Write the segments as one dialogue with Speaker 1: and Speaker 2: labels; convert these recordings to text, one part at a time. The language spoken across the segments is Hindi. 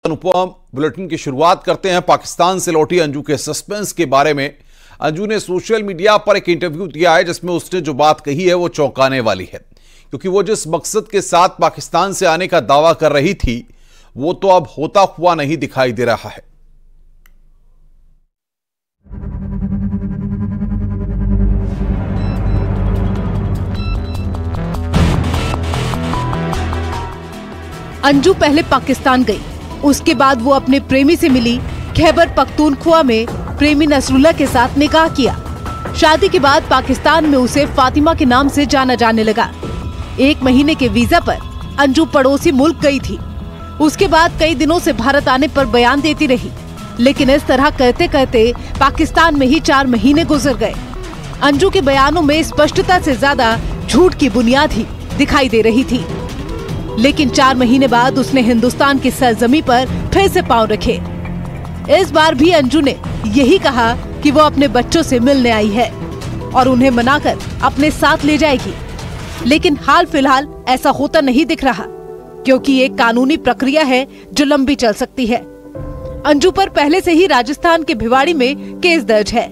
Speaker 1: अनुपम बुलेटिन की शुरुआत करते हैं पाकिस्तान से लौटी अंजू के सस्पेंस के बारे में। अंजू ने सोशल मीडिया पर एक इंटरव्यू दिया है जिसमें उसने जो बात कही है वो चौंकाने वाली है, क्योंकि वो जिस मकसद के साथ पाकिस्तान से आने का दावा कर रही थी वो तो अब होता हुआ नहीं दिखाई दे रहा है।
Speaker 2: अंजू पहले पाकिस्तान गई, उसके बाद वो अपने प्रेमी से मिली। खैबर पख्तूनख्वा में प्रेमी नसरुल्लाह के साथ निकाह किया। शादी के बाद पाकिस्तान में उसे फातिमा के नाम से जाना जाने लगा। 1 महीने के वीजा पर अंजू पड़ोसी मुल्क गई थी। उसके बाद कई दिनों से भारत आने पर बयान देती रही, लेकिन इस तरह करते करते पाकिस्तान में ही 4 महीने गुजर गए। अंजू के बयानों में स्पष्टता से ज्यादा झूठ की बुनियाद ही दिखाई दे रही थी। लेकिन 4 महीने बाद उसने हिंदुस्तान की सरजमी पर फिर से पांव रखे। इस बार भी अंजू ने यही कहा कि वो अपने बच्चों से मिलने आई है और उन्हें मनाकर अपने साथ ले जाएगी। लेकिन हाल फिलहाल ऐसा होता नहीं दिख रहा, क्योंकि एक कानूनी प्रक्रिया है जो लंबी चल सकती है। अंजू पर पहले से ही राजस्थान के भिवाड़ी में केस दर्ज है।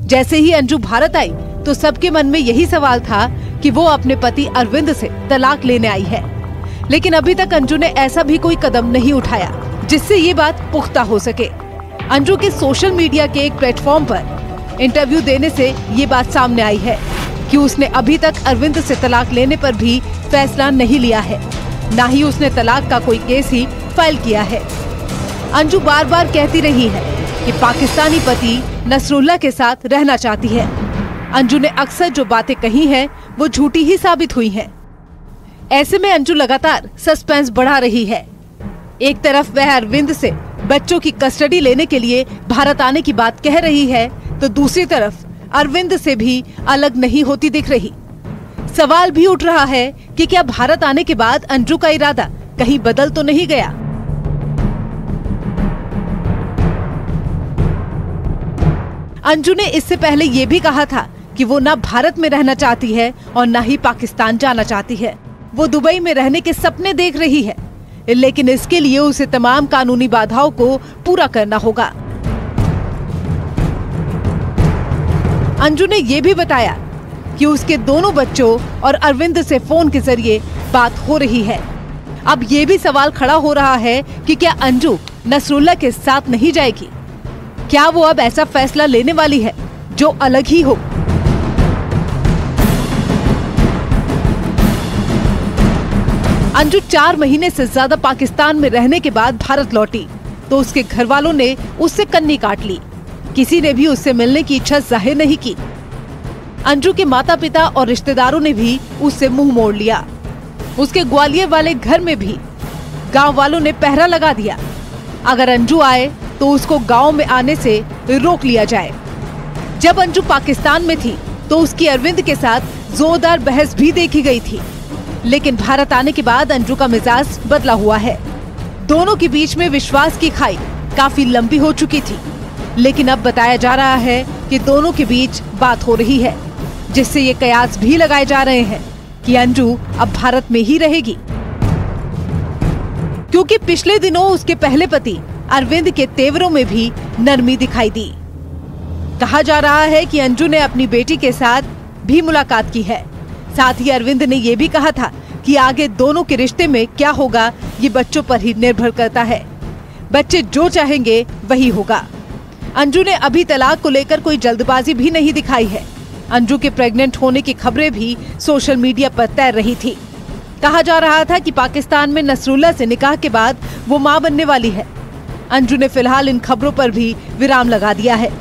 Speaker 2: जैसे ही अंजू भारत आई तो सबके मन में यही सवाल था कि वो अपने पति अरविंद से तलाक लेने आई है। लेकिन अभी तक अंजू ने ऐसा भी कोई कदम नहीं उठाया जिससे ये बात पुख्ता हो सके। अंजू के सोशल मीडिया के एक प्लेटफॉर्म पर इंटरव्यू देने से ये बात सामने आई है कि उसने अभी तक अरविंद से तलाक लेने पर भी फैसला नहीं लिया है, न ही उसने तलाक का कोई केस ही फाइल किया है। अंजू बार बार कहती रही है कि पाकिस्तानी पति नसरुल्लाह के साथ रहना चाहती है। अंजू ने अक्सर जो बातें कही हैं वो झूठी ही साबित हुई हैं। ऐसे में अंजू लगातार सस्पेंस बढ़ा रही है। एक तरफ वह अरविंद से बच्चों की कस्टडी लेने के लिए भारत आने की बात कह रही है, तो दूसरी तरफ अरविंद से भी अलग नहीं होती दिख रही। सवाल भी उठ रहा है कि क्या भारत आने के बाद अंजू का इरादा कहीं बदल तो नहीं गया। अंजू ने इससे पहले ये भी कहा था कि वो न भारत में रहना चाहती है और न ही पाकिस्तान जाना चाहती है। वो दुबई में रहने के सपने देख रही है, लेकिन इसके लिए उसे तमाम कानूनी बाधाओं को पूरा करना होगा। अंजू ने ये भी बताया कि उसके दोनों बच्चों और अरविंद से फोन के जरिए बात हो रही है। अब ये भी सवाल खड़ा हो रहा है कि क्या अंजू नसरुल्लाह के साथ नहीं जाएगी? क्या वो अब ऐसा फैसला लेने वाली है जो अलग ही हो? अंजू 4 महीने से ज्यादा पाकिस्तान में रहने के बाद भारत लौटी तो उसके घर वालों ने उससे कन्नी काट ली। किसी ने भी उससे मिलने की इच्छा जाहिर नहीं की। अंजू के माता पिता और रिश्तेदारों ने भी उससे मुंह मोड़ लिया। उसके ग्वालियर वाले घर में भी गांव वालों ने पहरा लगा दिया, अगर अंजू आए तो उसको गांव में आने से रोक लिया जाए। जब अंजू पाकिस्तान में थी तो उसकी अरविंद के साथ जोरदार बहस भी देखी गई थी, लेकिन भारत आने के बाद अंजू का मिजाज बदला हुआ है। दोनों के बीच में विश्वास की खाई काफी लंबी हो चुकी थी, लेकिन अब बताया जा रहा है कि दोनों के बीच बात हो रही है, जिससे ये कयास भी लगाए जा रहे हैं कि अंजू अब भारत में ही रहेगी। क्योंकि पिछले दिनों उसके पहले पति अरविंद के तेवरों में भी नरमी दिखाई दी। कहा जा रहा है कि अंजू ने अपनी बेटी के साथ भी मुलाकात की है। साथ ही अरविंद ने ये भी कहा था कि आगे दोनों के रिश्ते में क्या होगा ये बच्चों पर ही निर्भर करता है। बच्चे जो चाहेंगे वही होगा। अंजू ने अभी तलाक को लेकर कोई जल्दबाजी भी नहीं दिखाई है। अंजू के प्रेग्नेंट होने की खबरें भी सोशल मीडिया पर तैर रही थी। कहा जा रहा था कि पाकिस्तान में नसरुल्लाह से निकाह के बाद वो मां बनने वाली है। अंजू ने फिलहाल इन खबरों पर भी विराम लगा दिया है।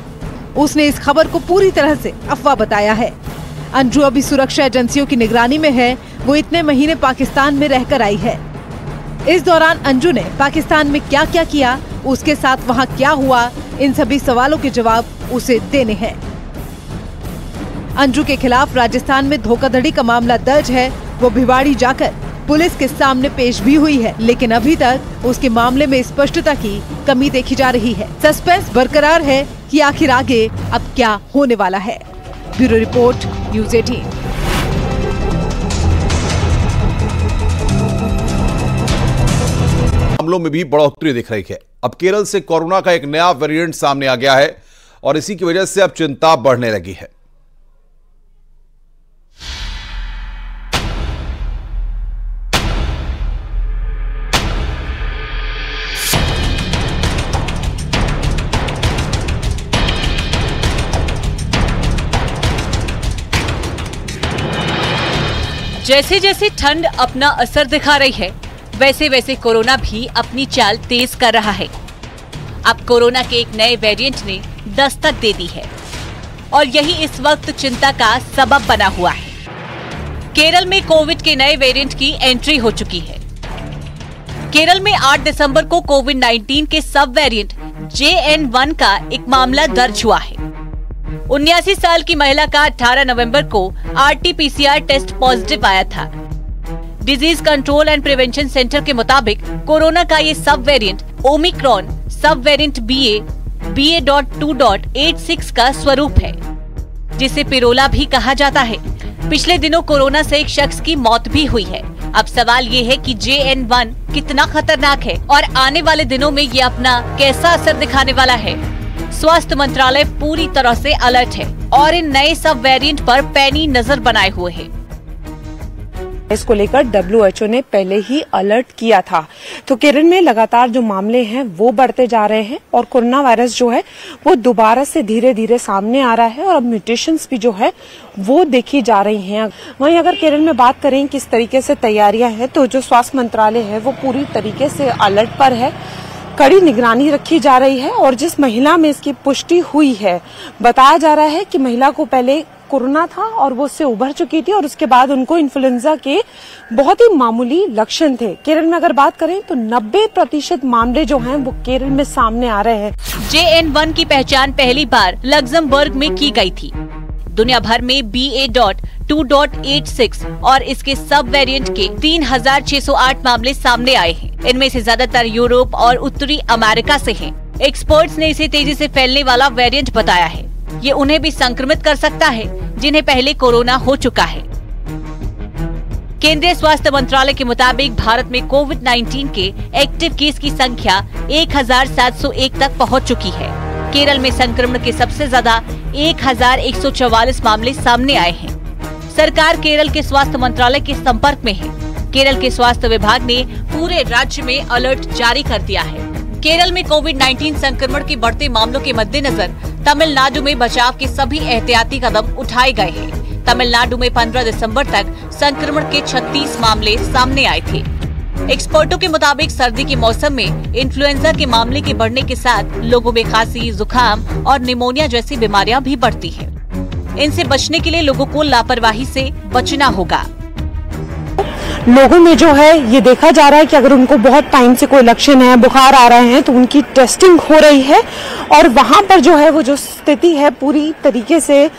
Speaker 2: उसने इस खबर को पूरी तरह से अफवाह बताया है। अंजू अभी सुरक्षा एजेंसियों की निगरानी में है। वो इतने महीने पाकिस्तान में रहकर आई है। इस दौरान अंजू ने पाकिस्तान में क्या क्या किया, उसके साथ वहाँ क्या हुआ, इन सभी सवालों के जवाब उसे देने हैं। अंजू के खिलाफ राजस्थान में धोखाधड़ी का मामला दर्ज है। वो भिवाड़ी जाकर पुलिस के सामने पेश भी हुई है, लेकिन अभी तक उसके मामले में स्पष्टता की कमी देखी जा रही है। सस्पेंस बरकरार है कि आखिर आगे अब क्या होने वाला है। Bureau report, news 18।
Speaker 1: मामलों में भी बढ़ोतरी दिख रही है। अब केरल से कोरोना का एक नया वेरिएंट सामने आ गया है और इसी की वजह से अब चिंता बढ़ने लगी है।
Speaker 3: जैसे जैसे ठंड अपना असर दिखा रही है, वैसे वैसे कोरोना भी अपनी चाल तेज कर रहा है। अब कोरोना के एक नए वेरिएंट ने दस्तक दे दी है और यही इस वक्त चिंता का सबब बना हुआ है। केरल में कोविड के नए वेरिएंट की एंट्री हो चुकी है। केरल में 8 दिसंबर को कोविड-19 के सब वेरिएंट JN1 का एक मामला दर्ज हुआ है। 79 साल की महिला का 18 नवंबर को RT-PCR टेस्ट पॉजिटिव आया था। Disease control and prevention centre के मुताबिक कोरोना का ये सब वेरिएंट ओमिक्रॉन सब वेरिएंट BA.2.86 का स्वरूप है, जिसे पिरोला भी कहा जाता है। पिछले दिनों कोरोना से एक शख्स की मौत भी हुई है। अब सवाल ये है कि JN1 कितना खतरनाक है और आने वाले दिनों में ये अपना कैसा असर दिखाने वाला है। स्वास्थ्य मंत्रालय पूरी तरह से अलर्ट है और इन नए सब वेरिएंट पर पैनी नजर बनाए हुए है।
Speaker 4: इसको लेकर WHO ने पहले ही अलर्ट किया था। तो केरल में लगातार जो मामले हैं वो बढ़ते जा रहे हैं और कोरोना वायरस जो है वो दोबारा से धीरे धीरे सामने आ रहा है और अब म्यूटेशंस भी जो है वो देखी जा रही हैं। वहीं अगर केरल में बात करें किस तरीके से तैयारियां हैं, तो जो स्वास्थ्य मंत्रालय है वो पूरी तरीके से अलर्ट पर है। कड़ी निगरानी रखी जा रही है और जिस महिला में इसकी पुष्टि हुई है, बताया जा रहा है कि महिला को पहले कोरोना था और वो उससे उभर चुकी थी और उसके बाद उनको इन्फ्लुएंजा के बहुत ही मामूली लक्षण थे। केरल में अगर बात करें तो 90% मामले जो हैं वो केरल में सामने आ रहे हैं।
Speaker 3: JN1 की पहचान पहली बार लग्जमबर्ग में की गई थी। दुनिया भर में BA.2.86 और इसके सब वेरिएंट के 3608 मामले सामने आए हैं। इनमें से ज्यादातर यूरोप और उत्तरी अमेरिका से हैं। एक्सपर्ट्स ने इसे तेजी से फैलने वाला वेरिएंट बताया है। ये उन्हें भी संक्रमित कर सकता है जिन्हें पहले कोरोना हो चुका है। केंद्रीय स्वास्थ्य मंत्रालय के मुताबिक भारत में कोविड-19 के एक्टिव केस की संख्या 1701 तक पहुंच चुकी है। केरल में संक्रमण के सबसे ज्यादा 1144 मामले सामने आए हैं। सरकार केरल के स्वास्थ्य मंत्रालय के संपर्क में है। केरल के स्वास्थ्य विभाग ने पूरे राज्य में अलर्ट जारी कर दिया है। केरल में कोविड-19 संक्रमण के बढ़ते मामलों के मद्देनजर तमिलनाडु में बचाव के सभी एहतियाती कदम उठाए गए हैं। तमिलनाडु में 15 दिसंबर तक संक्रमण के 36 मामले सामने आए थे। एक्सपर्टों के मुताबिक सर्दी के मौसम में इन्फ्लुएंजा के मामले के बढ़ने के साथ लोगों में खांसी, जुकाम और निमोनिया जैसी बीमारियां भी बढ़ती हैं। इनसे बचने के लिए लोगों को लापरवाही से बचना होगा।
Speaker 4: लोगों में जो है ये देखा जा रहा है कि अगर उनको बहुत टाइम से कोई लक्षण है, बुखार आ रहे हैं, तो उनकी टेस्टिंग हो रही है और वहां पर जो है वो जो स्थिति है पूरी तरीके से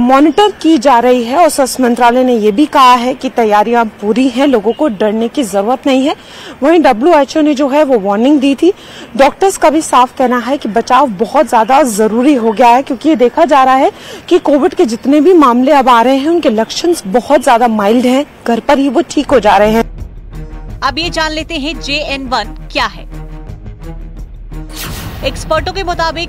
Speaker 4: मॉनिटर की जा रही है। और स्वास्थ्य मंत्रालय ने ये भी कहा है कि तैयारियां पूरी हैं, लोगों को डरने की जरूरत नहीं है। वहीं WHO ने जो है वो वार्निंग दी थी। डॉक्टर्स का भी साफ कहना है कि बचाव बहुत ज्यादा जरूरी हो गया है, क्योंकि ये देखा जा रहा है कि कोविड के जितने भी मामले अब आ रहे हैं उनके लक्षण बहुत ज्यादा माइल्ड हैं, घर पर ही वो ठीक हो जा रहे हैं।
Speaker 3: अब ये जान लेते हैं JN1 क्या है। एक्सपर्टों के मुताबिक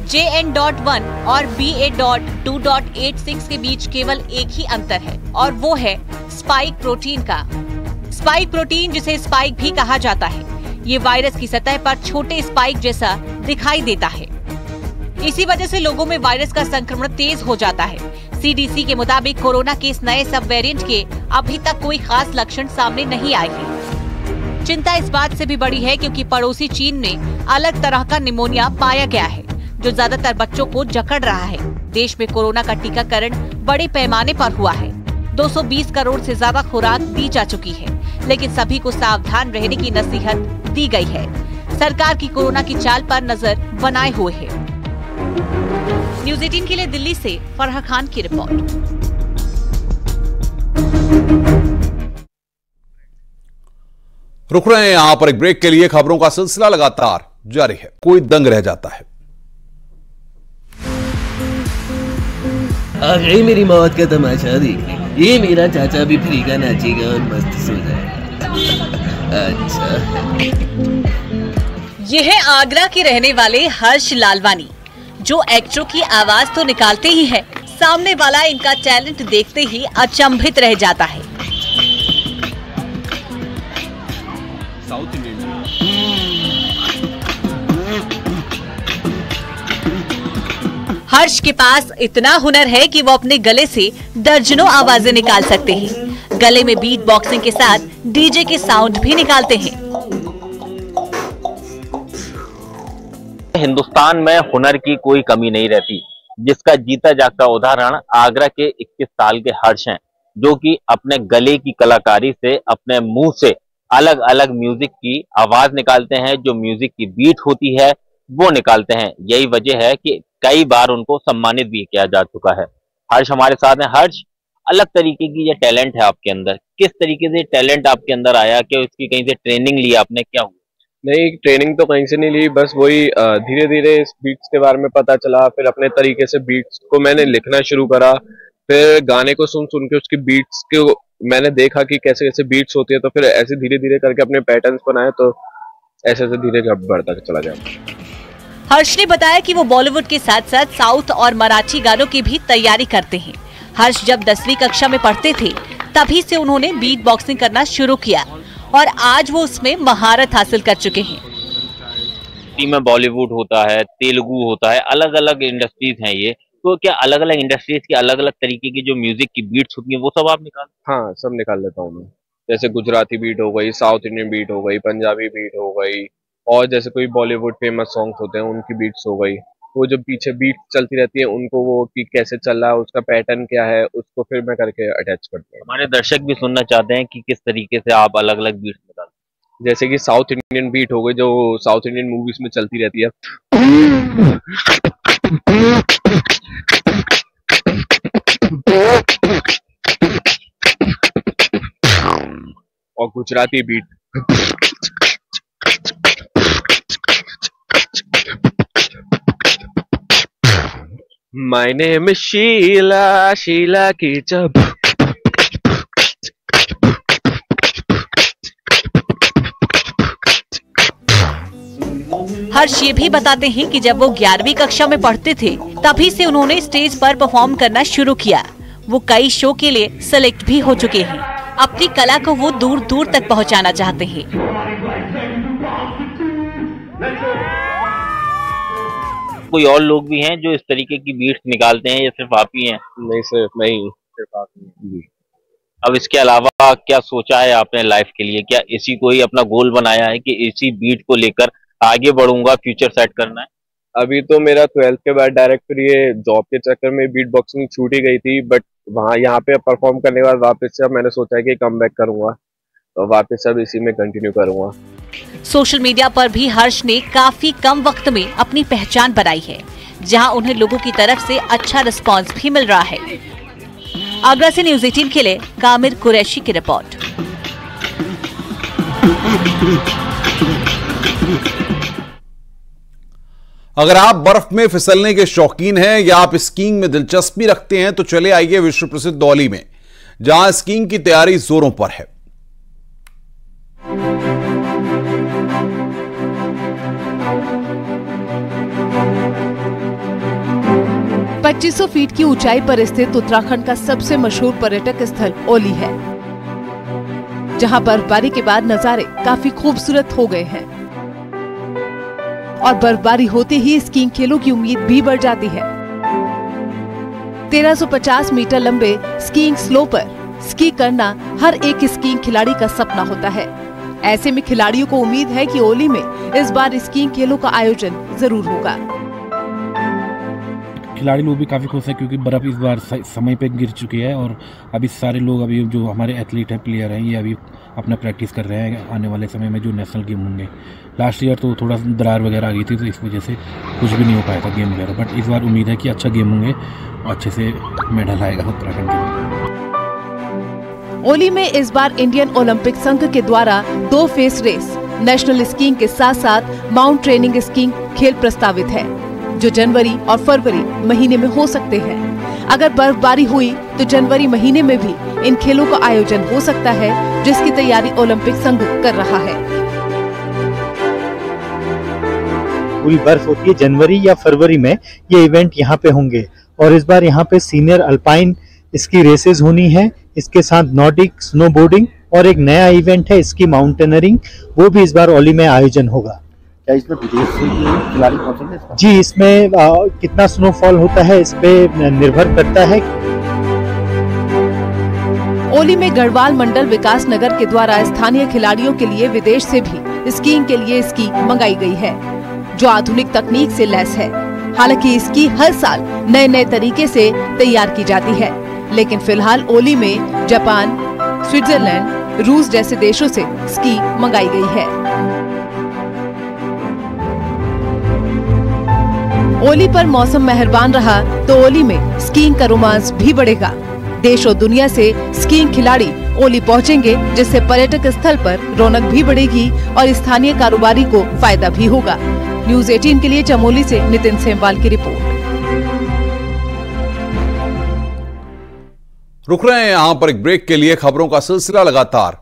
Speaker 3: JN.1 और BA.2.86 के बीच केवल एक ही अंतर है और वो है स्पाइक प्रोटीन का। स्पाइक प्रोटीन, जिसे स्पाइक भी कहा जाता है, ये वायरस की सतह पर छोटे स्पाइक जैसा दिखाई देता है। इसी वजह से लोगों में वायरस का संक्रमण तेज हो जाता है। CDC के मुताबिक कोरोना के इस नए सब वेरिएंट के अभी तक कोई खास लक्षण सामने नहीं आए हैं। चिंता इस बात से भी बड़ी है क्योंकि पड़ोसी चीन में अलग तरह का निमोनिया पाया गया है जो ज्यादातर बच्चों को जकड़ रहा है। देश में कोरोना का टीकाकरण बड़े पैमाने पर हुआ है। 220 करोड़ से ज्यादा खुराक दी जा चुकी है, लेकिन सभी को सावधान रहने की नसीहत दी गई है। सरकार की कोरोना की चाल पर नजर बनाए हुए है। न्यूज़ 18 के लिए दिल्ली से फरहा खान की रिपोर्ट।
Speaker 1: रुक रहे हैं यहां पर एक ब्रेक के लिए। खबरों का सिलसिला लगातार जारी है। कोई दंग रह जाता है।
Speaker 5: आ गई मेरी मौत का तमाशा देखने। ये मेरा चाचा भी फ्री का नाचेगा और मस्त सो जाएगा। अच्छा
Speaker 3: ये है आगरा के रहने वाले हर्ष लालवानी, जो एक्टरों की आवाज तो निकालते ही है, सामने वाला इनका टैलेंट देखते ही अचंभित रह जाता है।
Speaker 6: साउथ इंडियन
Speaker 3: हर्ष के पास इतना हुनर है कि वो अपने गले से दर्जनों आवाजें निकाल सकते हैं। गले में बीट बॉक्सिंग के साथ डीजे के साउंड भी निकालते हैं।
Speaker 7: हिंदुस्तान में हुनर की कोई कमी नहीं रहती, जिसका जीता जागता उदाहरण आगरा के 21 साल के हर्ष हैं, जो कि अपने गले की कलाकारी से, अपने मुंह से अलग अलग म्यूजिक की आवाज निकालते हैं। जो म्यूजिक की बीट होती है वो निकालते हैं। यही वजह है कि कई बार उनको सम्मानित भी किया जा चुका है। हर्ष हमारे साथ हैं। हर्ष, अलग तरीके की ये टैलेंट है आपके अंदर, किस तरीके से टैलेंट आपके अंदर आया? क्या इसकी कहीं से ट्रेनिंग ली आपने? क्या हुआ?
Speaker 6: नहीं, ट्रेनिंग तो कहीं से नहीं ली, बस वही धीरे धीरे इस बीट्स के बारे में पता चला। फिर अपने तरीके से बीट्स को मैंने लिखना शुरू करा। फिर गाने को सुन सुन के उसकी बीट्स को मैंने देखा कि कैसे कैसे बीट्स होती है, तो फिर ऐसे धीरे धीरे करके अपने पैटर्न्स बनाए, तो ऐसे ऐसे धीरे बढ़ता चला गया।
Speaker 3: हर्ष ने बताया कि वो बॉलीवुड के साथ साथ साउथ और मराठी गानों की भी तैयारी करते हैं। हर्ष जब 10वीं कक्षा में पढ़ते थे तभी से उन्होंने बीट बॉक्सिंग करना शुरू किया और आज वो उसमें महारत हासिल कर चुके हैं।
Speaker 7: में बॉलीवुड होता है, तेलुगु होता है, अलग अलग इंडस्ट्रीज हैं ये, तो क्या अलग अलग इंडस्ट्रीज की अलग अलग तरीके की जो म्यूजिक की बीट्स होती हैं वो सब आप निकाल?
Speaker 6: हाँ, सब निकाल लेता हूँ मैं। जैसे गुजराती बीट हो गई, साउथ इंडियन बीट हो गई, पंजाबी बीट हो गई, और जैसे कोई बॉलीवुड फेमस सॉन्ग्स होते हैं उनकी बीट्स हो गई। वो जो पीछे बीट चलती रहती है उनको, वो कि कैसे चल रहा है, उसका पैटर्न क्या है, उसको फिर मैं करके अटैच करता हूँ।
Speaker 7: हमारे दर्शक भी सुनना चाहते हैं कि किस तरीके से आप अलग अलग बीट्स निकालते हैं।
Speaker 6: जैसे कि साउथ इंडियन बीट हो गई, जो साउथ इंडियन मूवीज में चलती रहती है, और Gujarati beat My name is Sheela, Sheela की जब।
Speaker 3: हर्ष ये भी बताते हैं कि जब वो 11वीं कक्षा में पढ़ते थे तभी से उन्होंने स्टेज पर परफॉर्म करना शुरू किया। वो कई शो के लिए सेलेक्ट भी हो चुके हैं। अपनी कला को वो दूर दूर तक पहुंचाना चाहते हैं।
Speaker 7: कोई और लोग भी हैं जो इस तरीके की बीट्स निकालते हैं या सिर्फ आप ही हैं?
Speaker 6: नहीं, सिर्फ मैं ही, सिर्फ आप ही।
Speaker 7: अब इसके अलावा क्या सोचा है आपने लाइफ के लिए? क्या इसी को ही अपना गोल बनाया है कि इसी बीट को लेकर आगे बढ़ूंगा, फ्यूचर सेट करना है?
Speaker 6: अभी तो मेरा 12th के बाद डायरेक्ट फिर ये जॉब के चक्कर में बीट बॉक्सिंग छूट ही गई थी, बट वहाँ यहाँ पे परफॉर्म करने के बाद वापस से अब मैंने सोचा है कि कम बैक करूंगा, तो वापस अब इसी में कंटिन्यू करूंगा।
Speaker 3: सोशल मीडिया पर भी हर्ष ने काफी कम वक्त में अपनी पहचान बनाई है, जहां उन्हें लोगों की तरफ से अच्छा रिस्पांस भी मिल रहा है। आगरा से न्यूज़ 18 के लिए कामिर कुरैशी की रिपोर्ट।
Speaker 1: अगर आप बर्फ में फिसलने के शौकीन हैं या आप स्कीइंग में दिलचस्पी रखते हैं तो चले आइए विश्व प्रसिद्ध औली में, जहां स्कीइंग की तैयारी जोरों पर है।
Speaker 2: पच्चीसौ फीट की ऊंचाई पर स्थित उत्तराखंड का सबसे मशहूर पर्यटक स्थल औली है, जहां बर्फबारी के बाद नजारे काफी खूबसूरत हो गए हैं और बर्फबारी होते ही स्कीइंग खेलों की उम्मीद भी बढ़ जाती है। 1350 मीटर लंबे स्कीइंग स्लो पर स्की करना हर एक स्कीइंग खिलाड़ी का सपना होता है। ऐसे में खिलाड़ियों को उम्मीद है कि औली में इस बार स्कीइंग खेलों का आयोजन जरूर होगा।
Speaker 8: खिलाड़ी लोग भी काफ़ी खुश है क्योंकि बर्फ़ इस बार समय पे गिर चुकी है और अभी सारे लोग, अभी जो हमारे एथलीट हैं, प्लेयर हैं, ये अभी अपना प्रैक्टिस कर रहे हैं आने वाले समय में जो नेशनल गेम होंगे। लास्ट ईयर तो थोड़ा दरार वगैरह आ गई थी, तो इस वजह से कुछ भी नहीं हो पाया था गेम वगैरह, बट इस बार उम्मीद है कि अच्छा गेम होंगे और अच्छे से मेडल आएगा उत्तराखंड के लिए।
Speaker 2: औली में इस बार इंडियन ओलंपिक संघ के द्वारा 2 फेस रेस, नेशनल स्कीइंग के साथ साथ माउंट ट्रेनिंग स्कीइंग खेल प्रस्तावित है, जो जनवरी और फरवरी महीने में हो सकते हैं। अगर बर्फबारी हुई तो जनवरी महीने में भी इन खेलों का आयोजन हो सकता है, जिसकी तैयारी ओलंपिक संघ कर रहा है।
Speaker 9: पूरी बर्फ होती है, जनवरी या फरवरी में ये इवेंट यहाँ पे होंगे। और इस बार यहाँ पे सीनियर अल्पाइन इसकी रेसेस होनी है, इसके साथ नॉर्डिक स्नोबोर्डिंग और एक नया इवेंट है इसकी माउंटेनरिंग, वो भी इस बार ओली में आयोजन होगा।
Speaker 10: क्या इसमें विदेश से खिलाड़ी पहुंचेंगे?
Speaker 9: जी, इसमें कितना स्नोफॉल होता है इस पे निर्भर करता है।
Speaker 2: ओली में गढ़वाल मंडल विकास नगर के द्वारा स्थानीय खिलाड़ियों के लिए विदेश से भी स्कीइंग के लिए स्की मंगाई गई है, जो आधुनिक तकनीक से लैस है। हालांकि स्की हर साल नए नए तरीके से तैयार की जाती है, लेकिन फिलहाल ओली में जापान, स्विट्जरलैंड, रूस जैसे देशों से स्की मंगाई गई है। ओली पर मौसम मेहरबान रहा तो ओली में स्कीइंग का रोमांस भी बढ़ेगा। देश और दुनिया से स्कीइंग खिलाड़ी ओली पहुंचेंगे, जिससे पर्यटक स्थल पर रौनक भी बढ़ेगी और स्थानीय कारोबारी को फायदा भी होगा। न्यूज़ 18 के लिए चमोली से नितिन सेमवाल की रिपोर्ट।
Speaker 1: रुक रहे हैं यहां पर एक ब्रेक के लिए। खबरों का सिलसिला लगातार